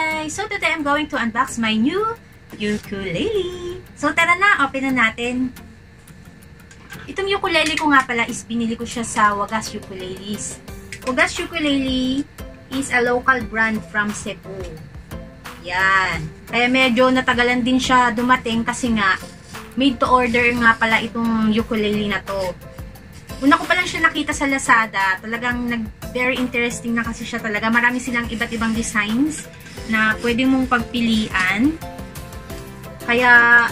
guys! So today I'm going to unbox my new ukulele. So tara na, open na natin. Itong ukulele ko nga pala is binili ko siya sa Wagas Ukuleles. Wagas Ukulele is a local brand from Cebu. Yan. Kaya medyo natagalan din siya dumating kasi nga made to order nga pala itong ukulele na to. Una ko pa lang siya nakita sa Lazada, talagang very interesting na kasi siya talaga. Marami silang iba't ibang designs na pwede mong pagpilian. Kaya,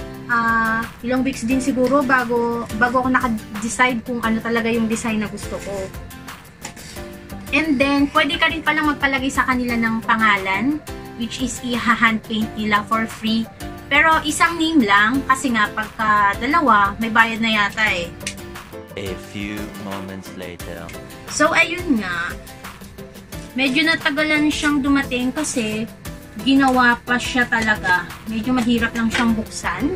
ilang weeks din siguro bago ako naka-decide kung ano talaga yung design na gusto ko. And then, pwede ka rin palang magpalagay sa kanila ng pangalan, which is i-hand paint nila for free. Pero isang name lang, kasi nga pagka dalawa, may bayad na yata eh. A few moments later. So, ayun nga. Medyo natagalan siyang dumating kasi ginawa pa siya talaga. Medyo mahirap lang siyang buksan.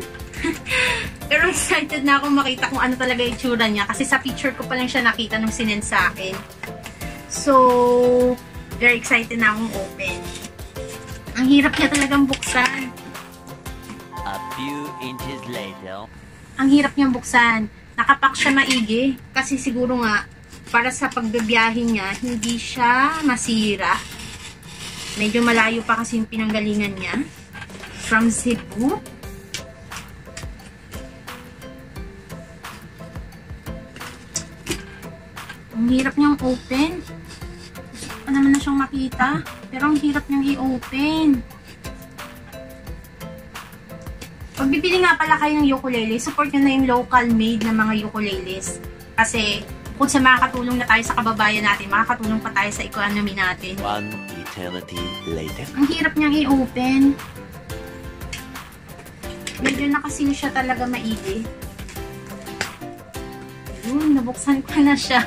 Pero excited na ako makita kung ano talaga yung itsura niya. Kasi sa picture ko pa lang siya nakita nung sinend sa akin. So, very excited na akong open. Ang hirap niya talagang buksan. A few inches later. Ang hirap niyang buksan. Nakapak siya maigi kasi siguro nga para sa pagbibiyahe niya hindi siya masira. Medyo malayo pa kasi yung pinanggalingan niya from Cebu. Ang hirap niyang open. Gusto pa naman na siyang makita pero ang hirap niyang i-open. Pag bibili nga pala kayo ng ukulele, support nyo na yung local made na mga ukuleles. Kasi, kung sa makakatulong na tayo sa kababayan natin, makakatulong pa tayo sa economy natin. One eternity later. Ang hirap niyang i-open. Medyo nakasil siya talaga maigi. Ayun, nabuksan ko na siya.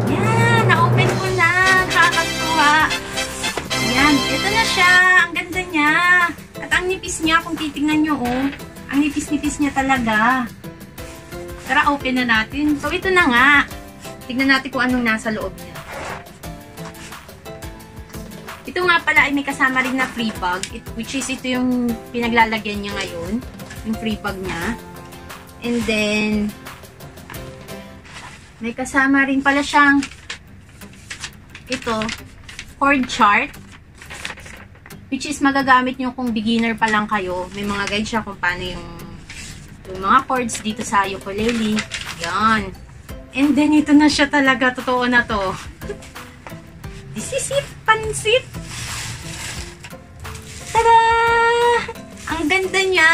Yan, na-open ko na. Nakakatuwa. Ayan, ito na siya. Ang ganda niya. At ang nipis niya, kung titignan nyo, oh. Ang nipis-nipis niya talaga. Tara, open na natin. So, ito na nga. Tignan natin kung anong nasa loob niya. Ito nga pala ay may kasama rin na free bag. Which is ito yung pinaglalagyan niya ngayon. Yung free bag niya. And then, may kasama rin pala siyang ito, chord chart. Which is magagamit nyo kung beginner pa lang kayo. May mga guide siya kung paano yung mga chords dito sa ukulele. Yan. And then, ito na siya talaga. Totoo na to. This is it. Pansit. Tada! Ang ganda niya.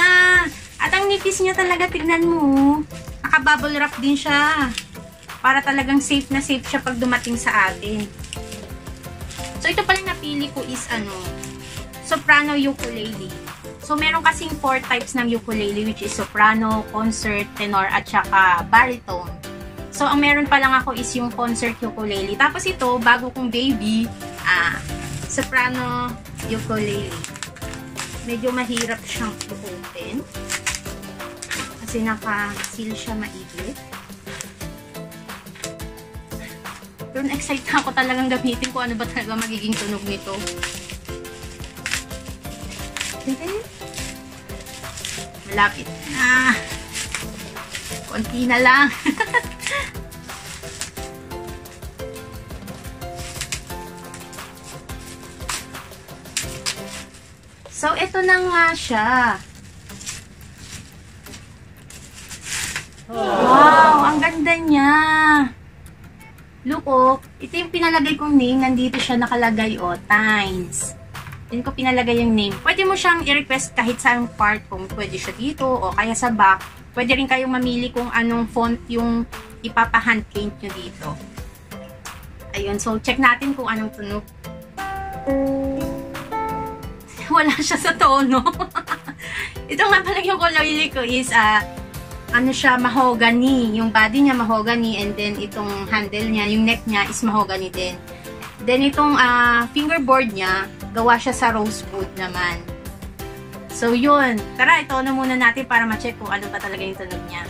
At ang nipis niya talaga. Tignan mo. Naka-bubble wrap din siya. Para talagang safe na safe siya pag dumating sa atin. So, ito palang napili ko is soprano ukulele. So, meron kasing 4 types ng ukulele which is soprano, concert, tenor, at saka baritone. So, ang meron pa lang ako is yung concert ukulele. Tapos ito, bago kong baby, soprano ukulele. Medyo mahirap siyang i-open. Kasi naka-seal siya maigi. Pero na-excite ako talagang gamitin kung ano ba talaga magiging tunog nito. Malapit na. Konti na lang. So, ito na nga siya. Wow, ang ganda niya. Look, oh. Ito yung pinalagay kong name. Nandito siya nakalagay, oh. Times. Din ko pinalagay yung name. Pwede mo siyang i-request kahit saan part kung pwede siya dito o kaya sa back. Pwede rin kayong mamili kung anong font yung ipapa-hand paint nyo dito. Ayun. So, check natin kung anong tunog. Wala siya sa tono. Ito nga pala yung ukulele ko is siya, mahogany. Yung body niya mahogany and then itong handle niya, yung neck niya is mahogany din. Then itong fingerboard niya, gawa siya sa rosewood naman. So yun. Tara, ito na muna natin para ma-check kung ano pa talaga yung tunog niya.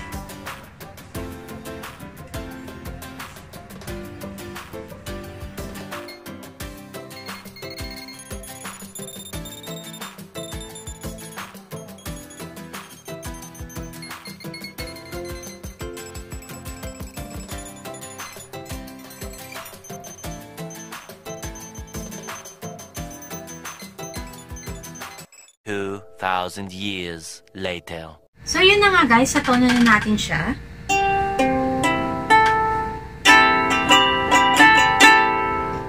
2,000 years later. So, yun na nga guys. Sa tono na natin siya.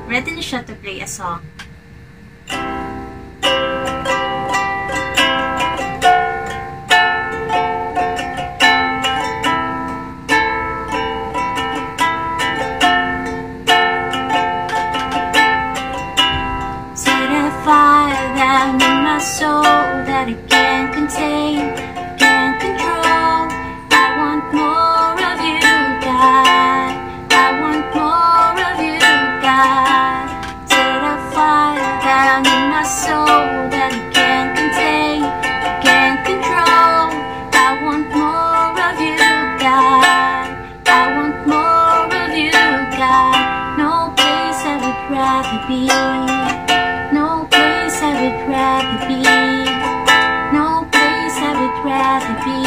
Ready na siya to play a song. Set a fire down in my soul that it can't contain, can't control. I want more of you, God. I want more of you, God. Set a fire down in my soul that it can't contain, can't control. I want more of you, God. I want more of you, God. No place I would rather be. No place I would rather be. No place I would rather be.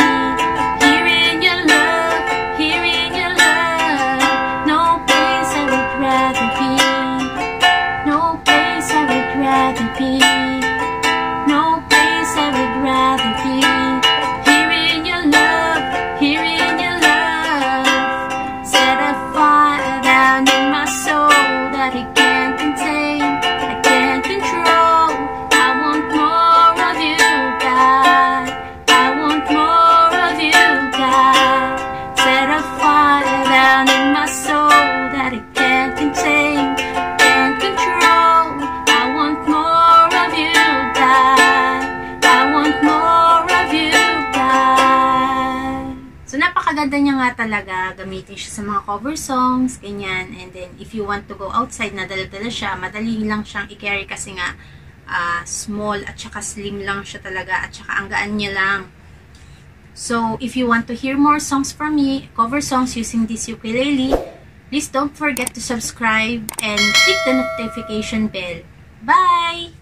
Here in your love, here in your love. No place I would rather be. No place I would rather be. No place I would rather be. Here in your love, here in your love. Set a fire down in my soul that it can't contain, I can't control. I want more of you, God. I want more of you, God. Set a fire down in my soul that it can't contain, can't control. I want more of you, God. I want more of you, God. So, napakaganda niya nga talaga. Gamitin siya sa mga cover songs, ganyan. And then, if you want to go outside, nadala-dala siya. Madali lang siyang i-carry kasi nga small at saka slim lang siya talaga. At saka ang gaan niya lang. So, if you want to hear more songs from me, cover songs using this ukulele, please don't forget to subscribe and click the notification bell. Bye!